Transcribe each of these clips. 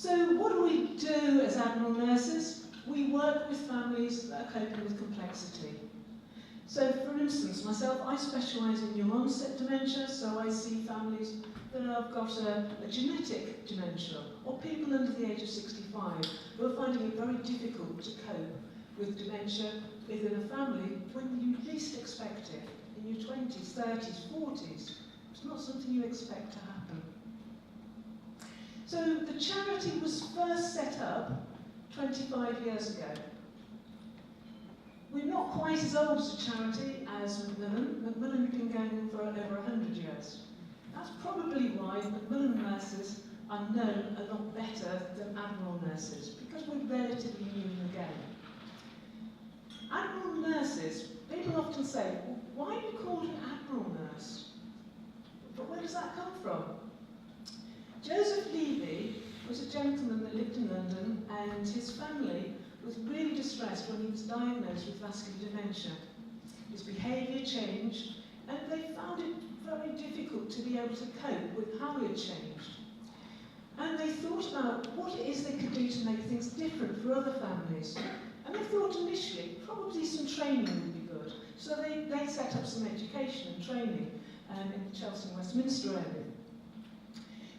So what do we do as Admiral nurses? We work with families that are coping with complexity. So for instance, myself, I specialise in young onset dementia, so I see families that have got a genetic dementia, or people under the age of 65 who are finding it very difficult to cope with dementia within a family when you least expect it, in your 20s, 30s, 40s. It's not something you expect to happen. So the charity was first set up 25 years ago. We're not quite as old as a charity as Macmillan. Macmillan has been going on for over 100 years. That's probably why Macmillan nurses are known a lot better than Admiral nurses, because we're relatively new in the game. Admiral nurses, people often say, well, why are you called an Admiral nurse? But where does that come from? Joseph Levy was a gentleman that lived in London, and his family was really distressed when he was diagnosed with vascular dementia. His behaviour changed, and they found it very difficult to be able to cope with how he had changed. And they thought about what it is they could do to make things different for other families. And they thought initially, probably some training would be good. So they set up some education and training in the Chelsea and Westminster area.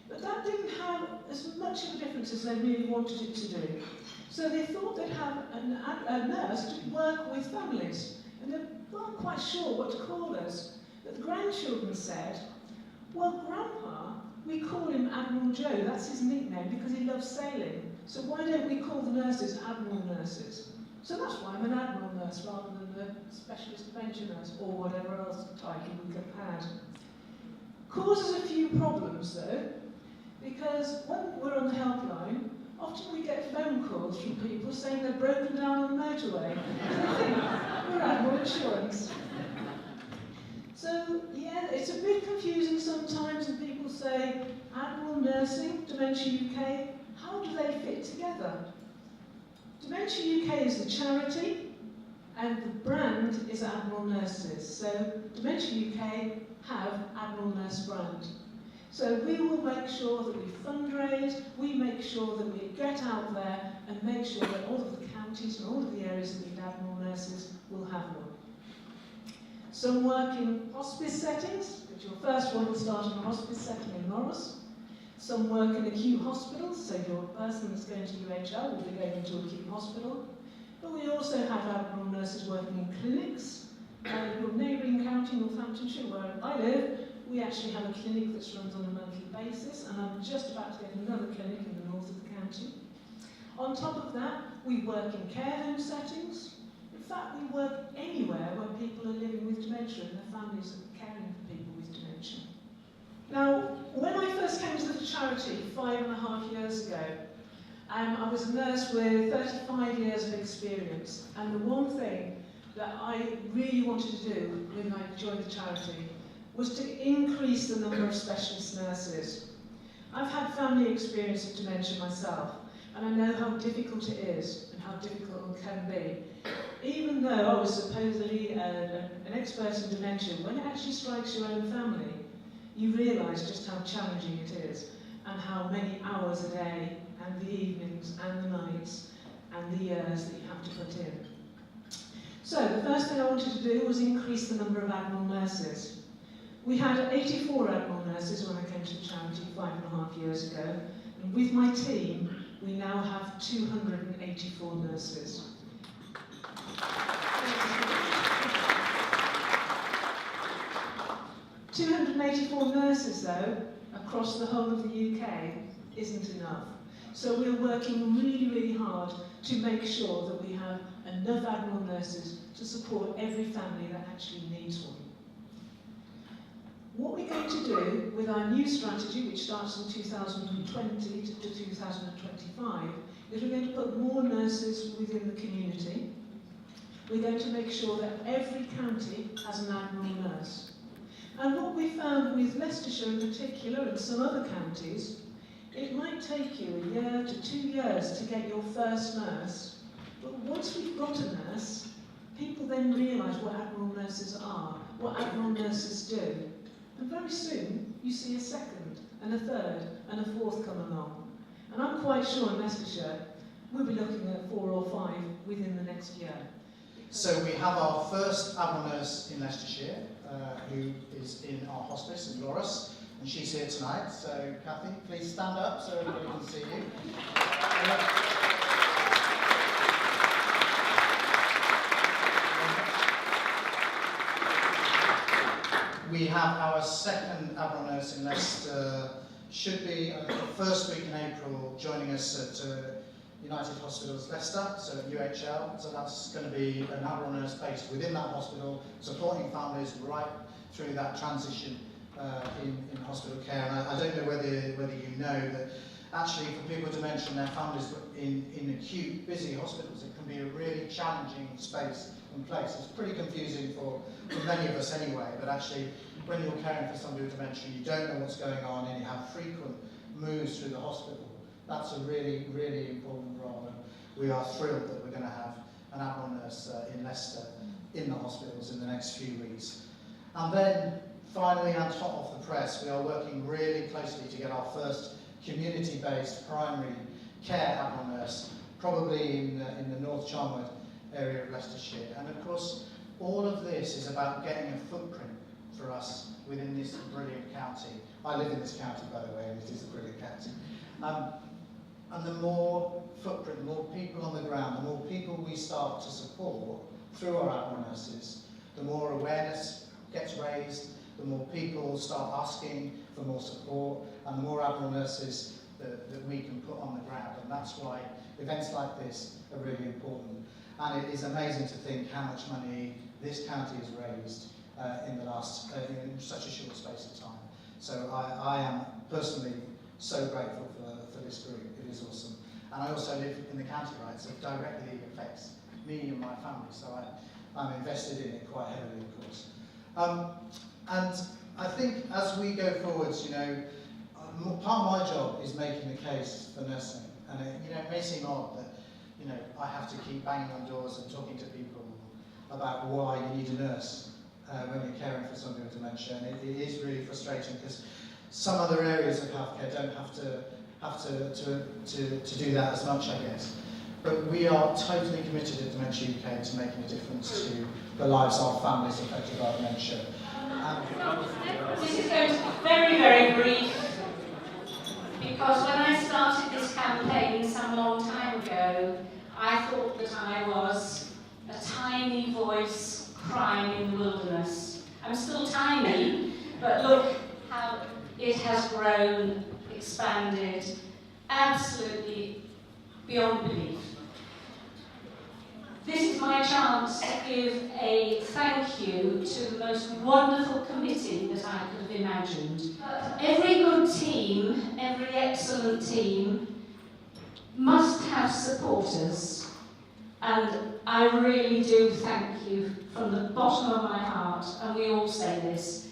But that didn't have as much of a difference as they really wanted it to do. So they thought they'd have a nurse to work with families. And they weren't quite sure what to call us. But the grandchildren said, well, Grandpa, we call him Admiral Joe. That's his nickname because he loves sailing. So why don't we call the nurses Admiral nurses? So that's why I'm an Admiral nurse rather than a specialist dementia nurse or whatever else title we could have had. Causes a few problems though, because when we're on the helpline, often we get phone calls from people saying they're broken down on the motorway. They think we're Admiral Insurance. So yeah, it's a bit confusing sometimes, and people say, Admiral Nursing, Dementia UK, how do they fit together? Dementia UK is the charity, and the brand is Admiral Nurses. So Dementia UK have Admiral Nurse brand. So we will make sure that we fundraise, we make sure that we get out there and make sure that all of the counties and all of the areas that need Admiral Nurses will have one. Some work in hospice settings, which your first one will start in a hospice setting in Norris. Some work in acute hospitals, so your person that's going to UHL will be going into acute hospital. But we also have Admiral nurses working in clinics. Your neighbouring county, Northamptonshire, where I live, we actually have a clinic that's run on a monthly basis, and I'm just about to get another clinic in the north of the county. On top of that, we work in care home settings. In fact, we work anywhere where people are living with dementia and their families are caring for people with dementia. Now, when I first came to the charity 5.5 years ago, I was a nurse with 35 years of experience, and the one thing that I really wanted to do when I joined the charity was to increase the number of specialist nurses. I've had family experience of dementia myself, and I know how difficult it is and how difficult it can be. Even though I was supposedly an expert in dementia, when it actually strikes your own family, you realise just how challenging it is, and how many hours a day, and the evenings, and the nights, and the years that you have to put in. So the first thing I wanted to do was increase the number of Admiral nurses. We had 84 Admiral nurses when I came to the charity 5.5 years ago, and with my team, we now have 284 nurses. 284 nurses, though, across the whole of the UK isn't enough. So we're working really, really hard to make sure that we have enough Admiral nurses to support every family that actually needs one. What we're going to do with our new strategy, which starts in 2020 to 2025, is we're going to put more nurses within the community. We're going to make sure that every county has an Admiral nurse. And what we found with Leicestershire in particular, and some other counties, it might take you a year to 2 years to get your first nurse, but once we've got a nurse, people then realise what Admiral nurses are, what Admiral nurses do. And very soon, you see a second, and a third, and a fourth come along. And I'm quite sure in Leicestershire, we'll be looking at 4 or 5 within the next year. So we have our first Admiral nurse in Leicestershire, who is in our hospice in Loris, and she's here tonight. So Kathy, please stand up so everybody can see you. We have our second Admiral nurse in Leicester, should be the first week in April, joining us at United Hospitals Leicester, so at UHL. So that's going to be an Admiral nurse based within that hospital, supporting families right through that transition in hospital care. And I don't know whether you know that actually for people to mention their families in acute, busy hospitals, it can be a really challenging space and place. It's pretty confusing for many of us anyway, but actually when you're caring for somebody with dementia, you don't know what's going on and you have frequent moves through the hospital. That's a really, really important role. And we are thrilled that we're going to have an Admiral nurse in Leicester in the hospitals in the next few weeks. And then finally, on top of the press, we are working really closely to get our first community-based primary care Admiral nurse, probably in the North Charnwood area of Leicestershire. And of course, all of this is about getting a footprint for us within this brilliant county. I live in this county, by the way, and it is a brilliant county. And the more footprint, the more people on the ground, the more people we start to support through our Admiral nurses, the more awareness gets raised, the more people start asking for more support, and the more Admiral nurses that we can put on the ground. And that's why events like this are really important. And it is amazing to think how much money this county has raised in the last, in such a short space of time. So I am personally so grateful for this group. It is awesome. And I also live in the county, right, so it directly affects me and my family, so I'm invested in it quite heavily, of course. And I think as we go forwards, you know, part of my job is making the case for nursing. And it may seem odd that, you know, I have to keep banging on doors and talking to people about why you need a nurse when you're caring for somebody with dementia. And it is really frustrating because some other areas of healthcare don't have to do that as much, I guess. But we are totally committed at Dementia UK to making a difference to the lives of families affected by dementia. This is going to be very, very brief, because when I started this campaign some long time ago, I thought that I was a tiny voice crying in the wilderness. I'm still tiny, but look how it has grown, expanded, absolutely beyond belief. This is my chance to give a thank you to the most wonderful committee that I could have imagined. Every good team, every excellent team, must have supporters, and I really do thank you from the bottom of my heart, and we all say this.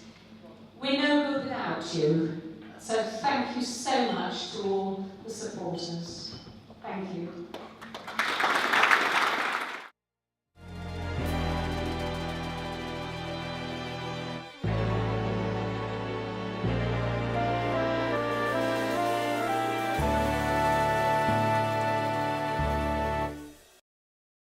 We're no good without you, so thank you so much to all the supporters. Thank you.